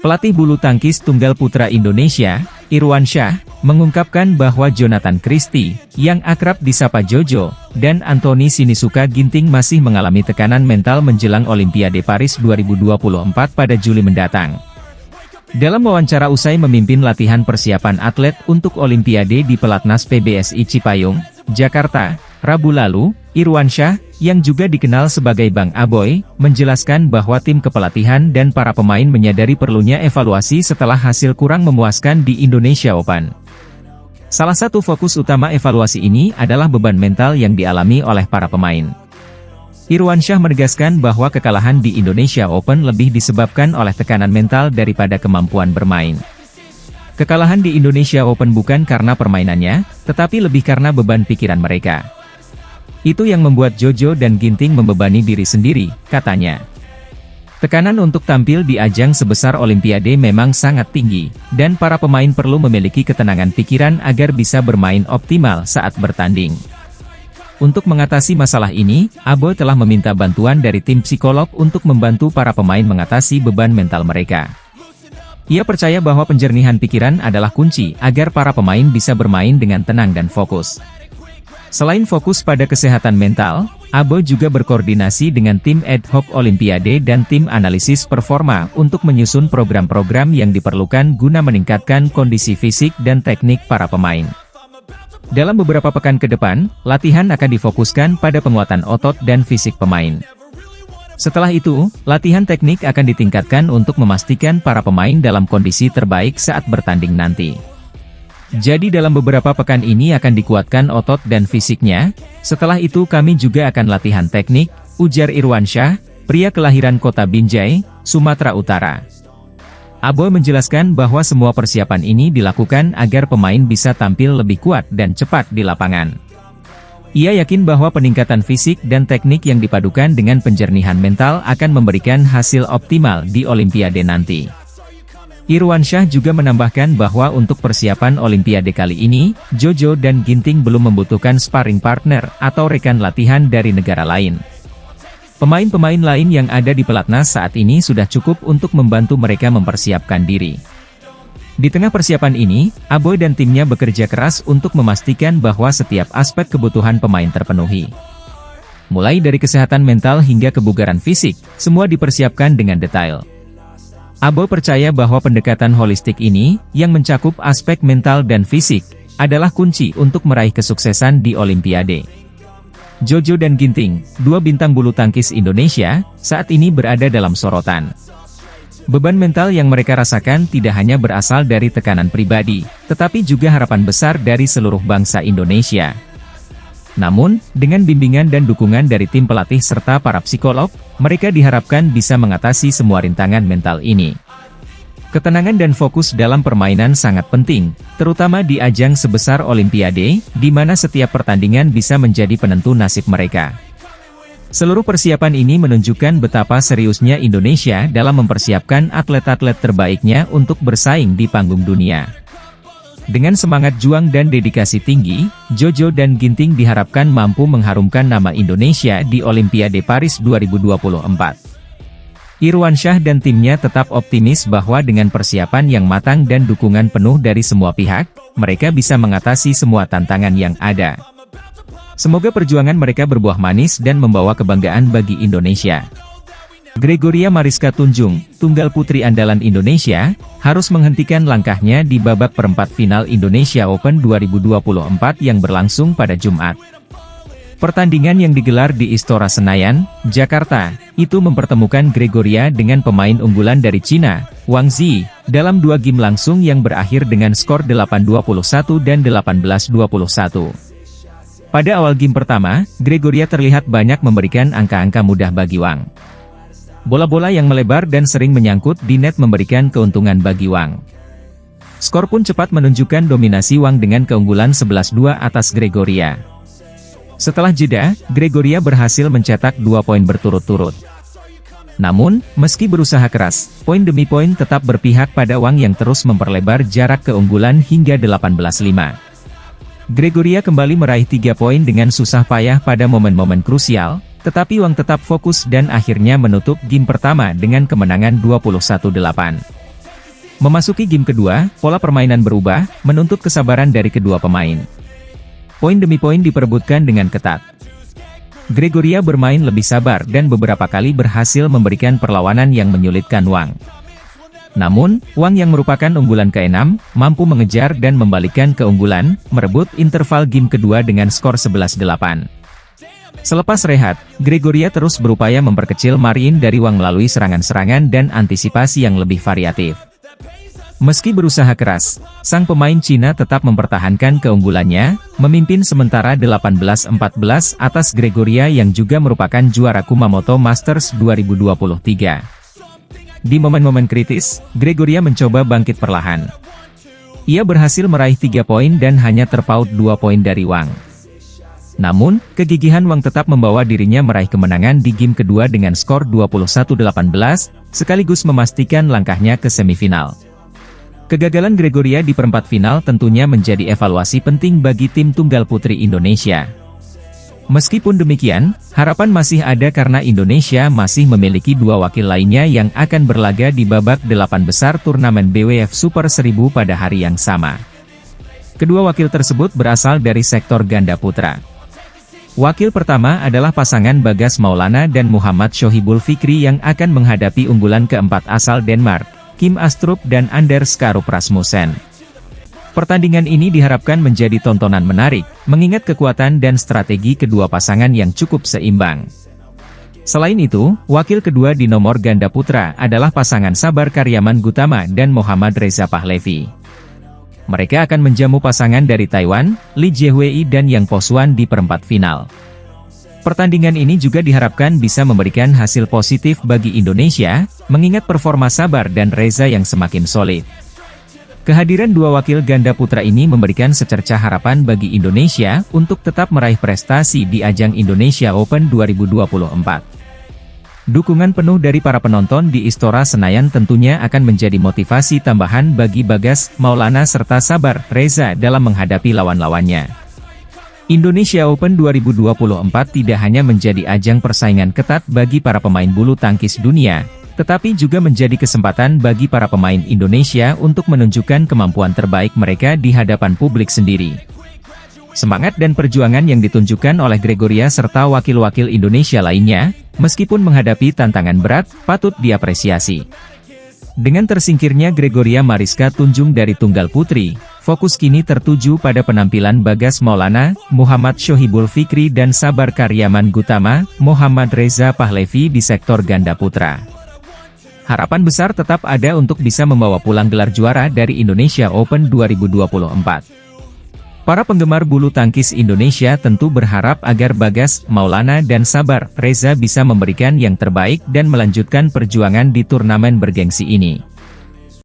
Pelatih bulu tangkis tunggal putra Indonesia, Irwansyah, mengungkapkan bahwa Jonathan Christie, yang akrab disapa Jojo, dan Anthony Sinisuka Ginting masih mengalami tekanan mental menjelang Olimpiade Paris 2024 pada Juli mendatang. Dalam wawancara usai memimpin latihan persiapan atlet untuk Olimpiade di Pelatnas PBSI Cipayung, Jakarta, Rabu lalu, Irwansyah, yang juga dikenal sebagai Bang Aboy, menjelaskan bahwa tim kepelatihan dan para pemain menyadari perlunya evaluasi setelah hasil kurang memuaskan di Indonesia Open. Salah satu fokus utama evaluasi ini adalah beban mental yang dialami oleh para pemain. Irwansyah menegaskan bahwa kekalahan di Indonesia Open lebih disebabkan oleh tekanan mental daripada kemampuan bermain. Kekalahan di Indonesia Open bukan karena permainannya, tetapi lebih karena beban pikiran mereka. Itu yang membuat Jojo dan Ginting membebani diri sendiri, katanya. Tekanan untuk tampil di ajang sebesar Olimpiade memang sangat tinggi, dan para pemain perlu memiliki ketenangan pikiran agar bisa bermain optimal saat bertanding. Untuk mengatasi masalah ini, Aboy telah meminta bantuan dari tim psikolog untuk membantu para pemain mengatasi beban mental mereka. Ia percaya bahwa penjernihan pikiran adalah kunci agar para pemain bisa bermain dengan tenang dan fokus. Selain fokus pada kesehatan mental, Aboy juga berkoordinasi dengan tim ad hoc Olimpiade dan tim analisis performa untuk menyusun program-program yang diperlukan guna meningkatkan kondisi fisik dan teknik para pemain. Dalam beberapa pekan ke depan, latihan akan difokuskan pada penguatan otot dan fisik pemain. Setelah itu, latihan teknik akan ditingkatkan untuk memastikan para pemain dalam kondisi terbaik saat bertanding nanti. Jadi dalam beberapa pekan ini akan dikuatkan otot dan fisiknya, setelah itu kami juga akan latihan teknik, ujar Irwansyah, pria kelahiran kota Binjai, Sumatera Utara. Aboy menjelaskan bahwa semua persiapan ini dilakukan agar pemain bisa tampil lebih kuat dan cepat di lapangan. Ia yakin bahwa peningkatan fisik dan teknik yang dipadukan dengan penjernihan mental akan memberikan hasil optimal di Olimpiade nanti. Irwansyah juga menambahkan bahwa untuk persiapan Olimpiade kali ini, Jojo dan Ginting belum membutuhkan sparring partner atau rekan latihan dari negara lain. Pemain-pemain lain yang ada di pelatnas saat ini sudah cukup untuk membantu mereka mempersiapkan diri. Di tengah persiapan ini, Aboy dan timnya bekerja keras untuk memastikan bahwa setiap aspek kebutuhan pemain terpenuhi. Mulai dari kesehatan mental hingga kebugaran fisik, semua dipersiapkan dengan detail. Aboy percaya bahwa pendekatan holistik ini, yang mencakup aspek mental dan fisik, adalah kunci untuk meraih kesuksesan di Olimpiade. Jojo dan Ginting, dua bintang bulu tangkis Indonesia, saat ini berada dalam sorotan. Beban mental yang mereka rasakan tidak hanya berasal dari tekanan pribadi, tetapi juga harapan besar dari seluruh bangsa Indonesia. Namun, dengan bimbingan dan dukungan dari tim pelatih serta para psikolog, mereka diharapkan bisa mengatasi semua rintangan mental ini. Ketenangan dan fokus dalam permainan sangat penting, terutama di ajang sebesar Olimpiade, di mana setiap pertandingan bisa menjadi penentu nasib mereka. Seluruh persiapan ini menunjukkan betapa seriusnya Indonesia dalam mempersiapkan atlet-atlet terbaiknya untuk bersaing di panggung dunia. Dengan semangat juang dan dedikasi tinggi, Jojo dan Ginting diharapkan mampu mengharumkan nama Indonesia di Olimpiade Paris 2024. Irwansyah dan timnya tetap optimis bahwa dengan persiapan yang matang dan dukungan penuh dari semua pihak, mereka bisa mengatasi semua tantangan yang ada. Semoga perjuangan mereka berbuah manis dan membawa kebanggaan bagi Indonesia. Gregoria Mariska Tunjung, tunggal putri andalan Indonesia, harus menghentikan langkahnya di babak perempat final Indonesia Open 2024 yang berlangsung pada Jumat. Pertandingan yang digelar di Istora Senayan, Jakarta, itu mempertemukan Gregoria dengan pemain unggulan dari Cina, Wang Zi, dalam dua game langsung yang berakhir dengan skor 8-21 dan 18-21. Pada awal game pertama, Gregoria terlihat banyak memberikan angka-angka mudah bagi Wang. Bola-bola yang melebar dan sering menyangkut di net memberikan keuntungan bagi Wang. Skor pun cepat menunjukkan dominasi Wang dengan keunggulan 11-2 atas Gregoria. Setelah jeda, Gregoria berhasil mencetak 2 poin berturut-turut. Namun, meski berusaha keras, poin demi poin tetap berpihak pada Wang yang terus memperlebar jarak keunggulan hingga 18-5. Gregoria kembali meraih 3 poin dengan susah payah pada momen-momen krusial, tetapi Wang tetap fokus dan akhirnya menutup game pertama dengan kemenangan 21-8. Memasuki game kedua, pola permainan berubah, menuntut kesabaran dari kedua pemain. Poin demi poin diperebutkan dengan ketat. Gregoria bermain lebih sabar dan beberapa kali berhasil memberikan perlawanan yang menyulitkan Wang. Namun, Wang yang merupakan unggulan ke-6, mampu mengejar dan membalikkan keunggulan, merebut interval game kedua dengan skor 11-8. Selepas rehat, Gregoria terus berupaya memperkecil margin dari Wang melalui serangan-serangan dan antisipasi yang lebih variatif. Meski berusaha keras, sang pemain Cina tetap mempertahankan keunggulannya, memimpin sementara 18-14 atas Gregoria yang juga merupakan juara Kumamoto Masters 2023. Di momen-momen kritis, Gregoria mencoba bangkit perlahan. Ia berhasil meraih 3 poin dan hanya terpaut 2 poin dari Wang. Namun, kegigihan Wang tetap membawa dirinya meraih kemenangan di game kedua dengan skor 21-18, sekaligus memastikan langkahnya ke semifinal. Kegagalan Gregoria di perempat final tentunya menjadi evaluasi penting bagi tim tunggal putri Indonesia. Meskipun demikian, harapan masih ada karena Indonesia masih memiliki 2 wakil lainnya yang akan berlaga di babak 8 besar turnamen BWF Super 1000 pada hari yang sama. Kedua wakil tersebut berasal dari sektor ganda putra. Wakil pertama adalah pasangan Bagas Maulana dan Muhammad Shohibul Fikri yang akan menghadapi unggulan keempat asal Denmark, Kim Astrup dan Anders Karup Rasmussen. Pertandingan ini diharapkan menjadi tontonan menarik, mengingat kekuatan dan strategi kedua pasangan yang cukup seimbang. Selain itu, wakil kedua di nomor ganda putra adalah pasangan Sabar Karyaman Gutama dan Muhammad Reza Pahlevi. Mereka akan menjamu pasangan dari Taiwan, Li Jiehui dan Yang Posuan di perempat final. Pertandingan ini juga diharapkan bisa memberikan hasil positif bagi Indonesia, mengingat performa Sabar dan Reza yang semakin solid. Kehadiran 2 wakil ganda putra ini memberikan secercah harapan bagi Indonesia untuk tetap meraih prestasi di ajang Indonesia Open 2024. Dukungan penuh dari para penonton di Istora Senayan tentunya akan menjadi motivasi tambahan bagi Bagas, Maulana serta Sabar, Reza dalam menghadapi lawan-lawannya. Indonesia Open 2024 tidak hanya menjadi ajang persaingan ketat bagi para pemain bulu tangkis dunia, tetapi juga menjadi kesempatan bagi para pemain Indonesia untuk menunjukkan kemampuan terbaik mereka di hadapan publik sendiri. Semangat dan perjuangan yang ditunjukkan oleh Gregoria serta wakil-wakil Indonesia lainnya, meskipun menghadapi tantangan berat, patut diapresiasi. Dengan tersingkirnya Gregoria Mariska Tunjung dari tunggal putri, fokus kini tertuju pada penampilan Bagas Maulana, Muhammad Shohibul Fikri dan Sabar Karyaman Gutama, Muhammad Reza Pahlevi di sektor ganda putra. Harapan besar tetap ada untuk bisa membawa pulang gelar juara dari Indonesia Open 2024. Para penggemar bulu tangkis Indonesia tentu berharap agar Bagas, Maulana dan Sabar, Reza bisa memberikan yang terbaik dan melanjutkan perjuangan di turnamen bergengsi ini.